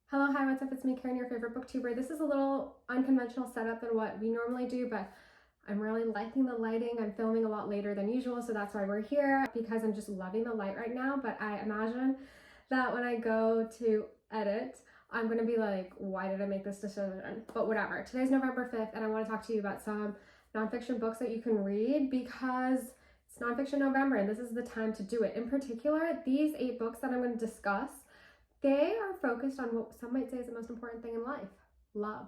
Hello, hi, what's up? It's me, Karen, your favorite booktuber. This is a little unconventional setup than what we normally do, but I'm really liking the lighting. I'm filming a lot later than usual, so that's why we're here, because I'm just loving the light right now. But I imagine that when I go to edit, I'm gonna be like, why did I make this decision? But whatever. Today's November 5th, and I want to talk to you about some nonfiction books that you can read because it's Nonfiction November, and this is the time to do it. In particular, these 8 books that I'm going to discuss, they are focused on what some might say is the most important thing in life, love.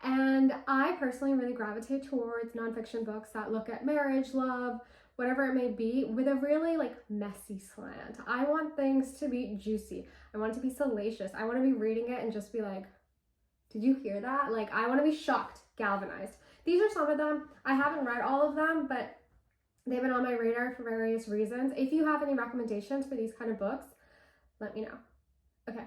And I personally really gravitate towards nonfiction books that look at marriage, love, whatever it may be, with a really messy slant. I want things to be juicy. I want it to be salacious. I want to be reading it and just be like, did you hear that? I want to be shocked, galvanized. These are some of them. I haven't read all of them, but they've been on my radar for various reasons. If you have any recommendations for these kind of books, let me know. Okay,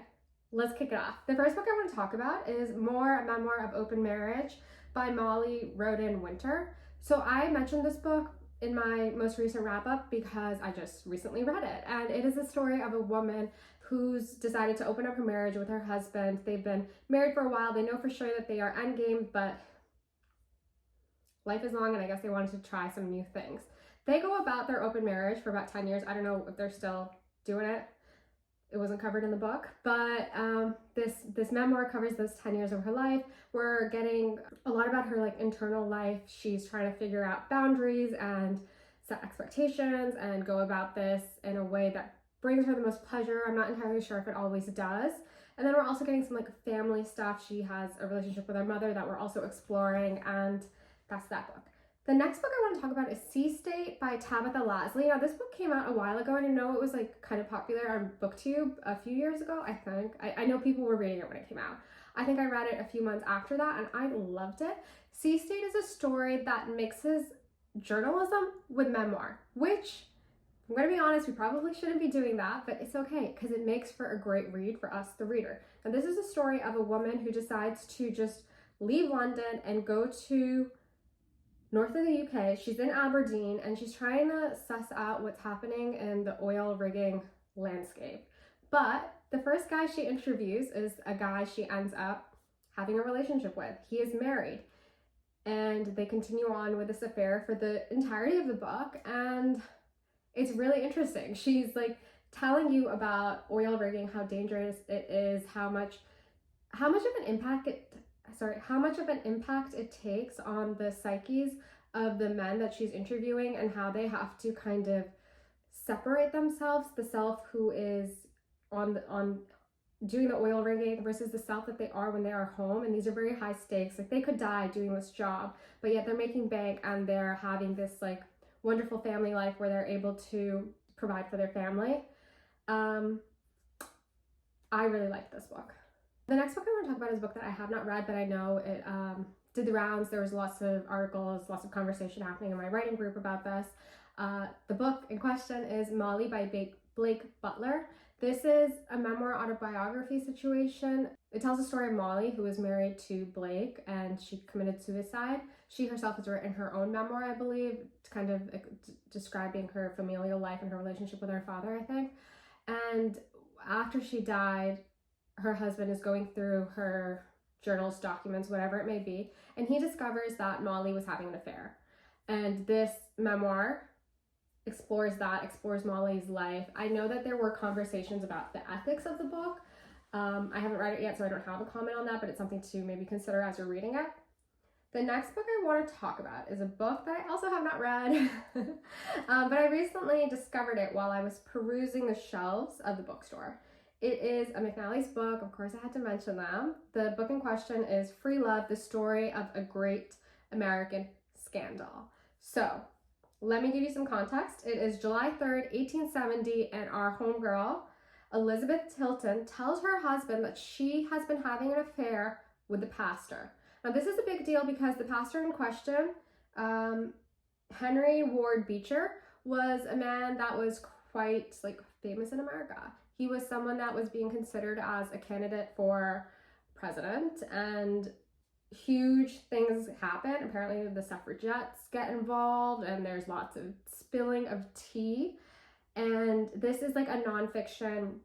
let's kick it off. The first book I want to talk about is More, a Memoir of Open Marriage by Molly Roden Winter. So I mentioned this book in my most recent wrap-up because I just recently read it. And it is the story of a woman who's decided to open up her marriage with her husband. They've been married for a while. They know for sure that they are endgame, but life is long and I guess they wanted to try some new things. They go about their open marriage for about 10 years. I don't know if they're still doing it. It wasn't covered in the book, but this memoir covers those 10 years of her life. We're getting a lot about her internal life. She's trying to figure out boundaries and set expectations and go about this in a way that brings her the most pleasure. I'm not entirely sure if it always does. And then we're also getting some family stuff. She has a relationship with her mother that we're also exploring, and that's that book. The next book I want to talk about is Sea State by Tabitha Lasley. Now, this book came out a while ago, and I know it was kind of popular on BookTube a few years ago, I think. I know people were reading it when it came out. I think I read it a few months after that, and I loved it. Sea State is a story that mixes journalism with memoir, which, I'm going to be honest, we probably shouldn't be doing that, but it's okay because it makes for a great read for us, the reader. Now, this is a story of a woman who decides to just leave London and go to north of the UK. She's in Aberdeen and she's trying to suss out what's happening in the oil rigging landscape. But the first guy she interviews is a guy she ends up having a relationship with. He is married and they continue on with this affair for the entirety of the book, and it's really interesting. She's telling you about oil rigging, how dangerous it is, how much of an impact it takes on the psyches of the men that she's interviewing, and how they have to kind of separate themselves, the self who is on doing the oil rigging versus the self that they are when they are home. And these are very high stakes. They could die doing this job, but yet they're making bank and they're having this wonderful family life where they're able to provide for their family. I really liked this book. The next book I want to talk about is a book that I have not read, but I know it did the rounds. There was lots of articles, lots of conversation happening in my writing group about this. The book in question is Molly by Blake Butler. This is a memoir autobiography situation. It tells the story of Molly, who is married to Blake, and she committed suicide. She herself has written her own memoir, I believe, kind of describing her familial life and her relationship with her father, I think. And after she died, her husband is going through her journals, documents, whatever it may be, and he discovers that Molly was having an affair. And this memoir explores Molly's life. I know that there were conversations about the ethics of the book. I haven't read it yet, so I don't have a comment on that, but it's something to maybe consider as you're reading it. The next book I want to talk about is a book that I also have not read, but I recently discovered it while I was perusing the shelves of the bookstore. It is a McNally's book. Of course, I had to mention them. The book in question is Free Love, the story of a great American scandal. So let me give you some context. It is July 3rd, 1870, and our homegirl, Elizabeth Tilton, tells her husband that she has been having an affair with the pastor. Now, this is a big deal because the pastor in question, Henry Ward Beecher, was a man that was quite famous in America. He was someone that was being considered as a candidate for president, and huge things happen. Apparently the suffragettes get involved and there's lots of spilling of tea. And this is a nonfiction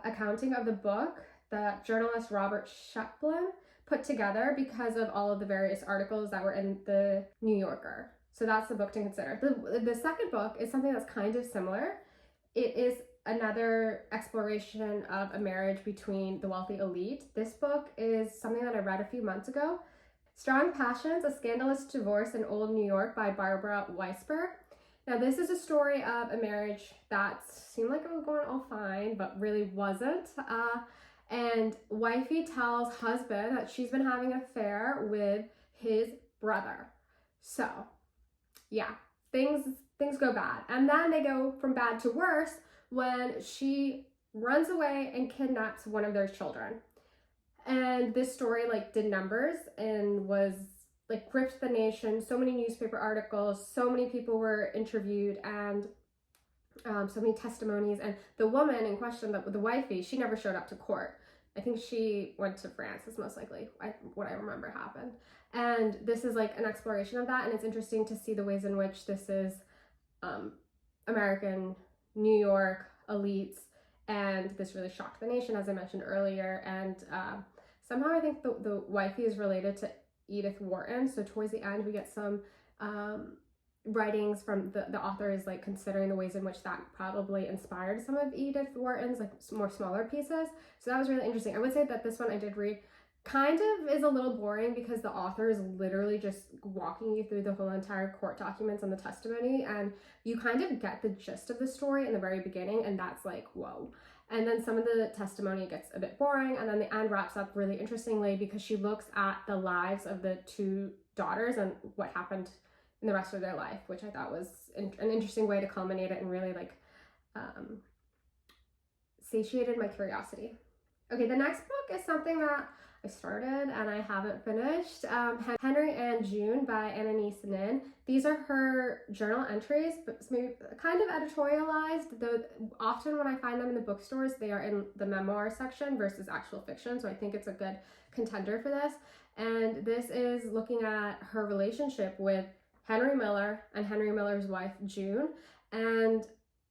accounting of the book that journalist Robert Sheplin put together because of all of the various articles that were in the New Yorker. So that's the book to consider. The second book is something that's kind of similar. It is another exploration of a marriage between the wealthy elite. This book is something that I read a few months ago. Strong Passions, A Scandalous Divorce in Old New York by Barbara Weisberg. Now, this is a story of a marriage that seemed like it was going all fine, but really wasn't. And wifey tells husband that she's been having an affair with his brother. So, yeah, things go bad. And then they go from bad to worse when she runs away and kidnaps one of their children. And this story did numbers and was gripped the nation. So many newspaper articles, so many people were interviewed, and so many testimonies. And the woman in question, the wifey, she never showed up to court. I think she went to France, is most likely what I remember happened. And this is an exploration of that, and it's interesting to see the ways in which this is American New York elites, and this really shocked the nation, as I mentioned earlier. And somehow I think the wifey is related to Edith Wharton. So towards the end, we get some writings from the author is considering the ways in which that probably inspired some of Edith Wharton's more smaller pieces. So that was really interesting. I would say that this one I did read kind of is a little boring because the author is literally just walking you through the whole entire court documents and the testimony, and you kind of get the gist of the story in the very beginning, and that's whoa. And then some of the testimony gets a bit boring, and then the end wraps up really interestingly because she looks at the lives of the two daughters and what happened in the rest of their life, which I thought was an interesting way to culminate it and really satiated my curiosity. Okay, the next book is something that I started and I haven't finished. Henry and June by Anais. These are her journal entries, but maybe kind of editorialized, though often when I find them in the bookstores, they are in the memoir section versus actual fiction. So I think it's a good contender for this. And this is looking at her relationship with Henry Miller and Henry Miller's wife, June. And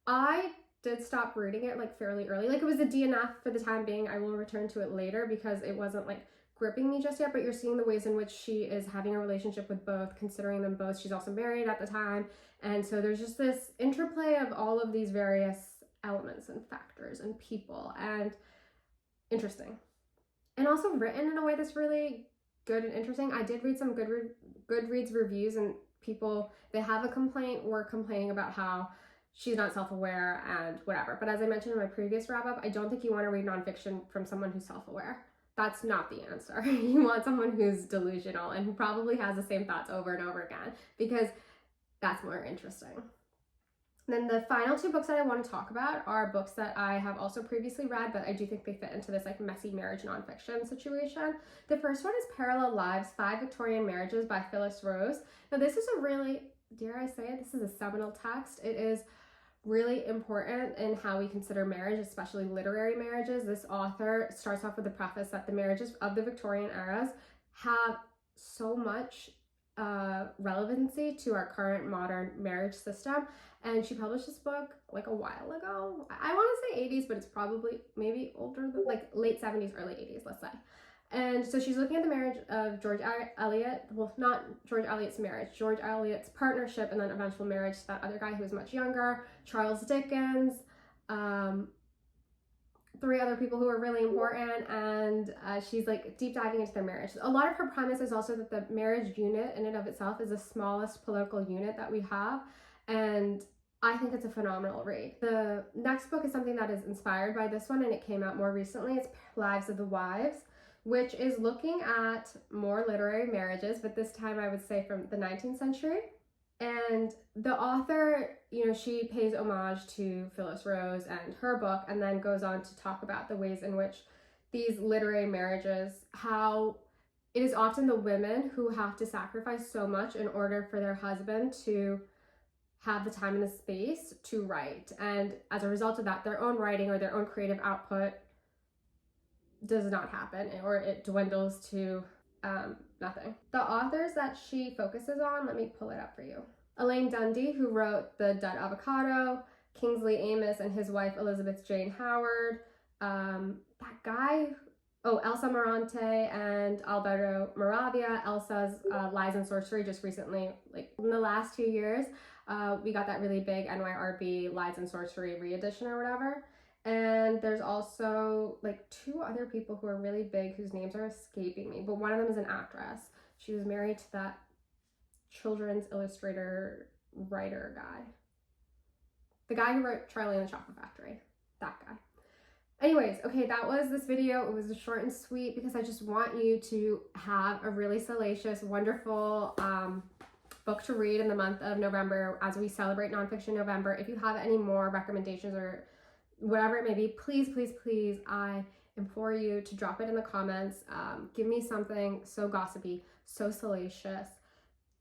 I did stop reading it fairly early. It was a DNF for the time being. I will return to it later because it wasn't gripping me just yet, but you're seeing the ways in which she is having a relationship with both, considering them both. She's also married at the time. And so there's just this interplay of all of these various elements and factors and people, and interesting. And also written in a way that's really good and interesting. I did read some Goodreads reviews, and people, they have a complaint, were complaining about how she's not self-aware and whatever. But as I mentioned in my previous wrap-up, I don't think you want to read nonfiction from someone who's self-aware. That's not the answer. You want someone who's delusional and who probably has the same thoughts over and over again, because that's more interesting. Then the final two books that I want to talk about are books that I have also previously read, but I do think they fit into this messy marriage nonfiction situation. The first one is Parallel Lives, 5 Victorian Marriages by Phyllis Rose. Now this is a really, dare I say it, this is a seminal text. It is really important in how we consider marriage, especially literary marriages. This author starts off with the preface that the marriages of the Victorian eras have so much relevancy to our current modern marriage system. And she published this book a while ago. I want to say 80s, but it's probably maybe older than late 70s, early 80s, let's say. And so she's looking at the marriage of George Eliot, well, not George Eliot's marriage, George Eliot's partnership, and then eventual marriage to that other guy who was much younger, Charles Dickens, 3 other people who are really important, and she's deep diving into their marriage. A lot of her premise is also that the marriage unit in and of itself is the smallest political unit that we have, and I think it's a phenomenal read. The next book is something that is inspired by this one, and it came out more recently. It's Lives of the Wives, which is looking at more literary marriages, but this time I would say from the 19th century. And the author, she pays homage to Phyllis Rose and her book, and then goes on to talk about the ways in which these literary marriages, how it is often the women who have to sacrifice so much in order for their husband to have the time and the space to write. And as a result of that, their own writing or their own creative output does not happen, or it dwindles to nothing. The authors that she focuses on, let me pull it up for you. Elaine Dundee, who wrote The Dead Avocado, Kingsley Amis and his wife Elizabeth Jane Howard, that guy Oh, Elsa Morante and Alberto Moravia. Elsa's Lies and Sorcery just recently, like in the last 2 years, we got that really big NYRB Lies and Sorcery re-edition or whatever. And there's also like 2 other people who are really big whose names are escaping me, but one of them is an actress. She was married to that children's illustrator writer guy. The guy who wrote Charlie and the Chocolate Factory. That guy. Anyways, okay, that was this video. It was short and sweet because I just want you to have a really salacious, wonderful book to read in the month of November as we celebrate Nonfiction November. If you have any more recommendations or whatever it may be, please, please, please, I implore you to drop it in the comments. Give me something so gossipy, so salacious,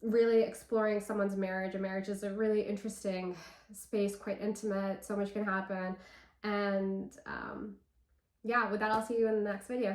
really exploring someone's marriage. A marriage is a really interesting space, quite intimate, so much can happen. And yeah, with that, I'll see you in the next video.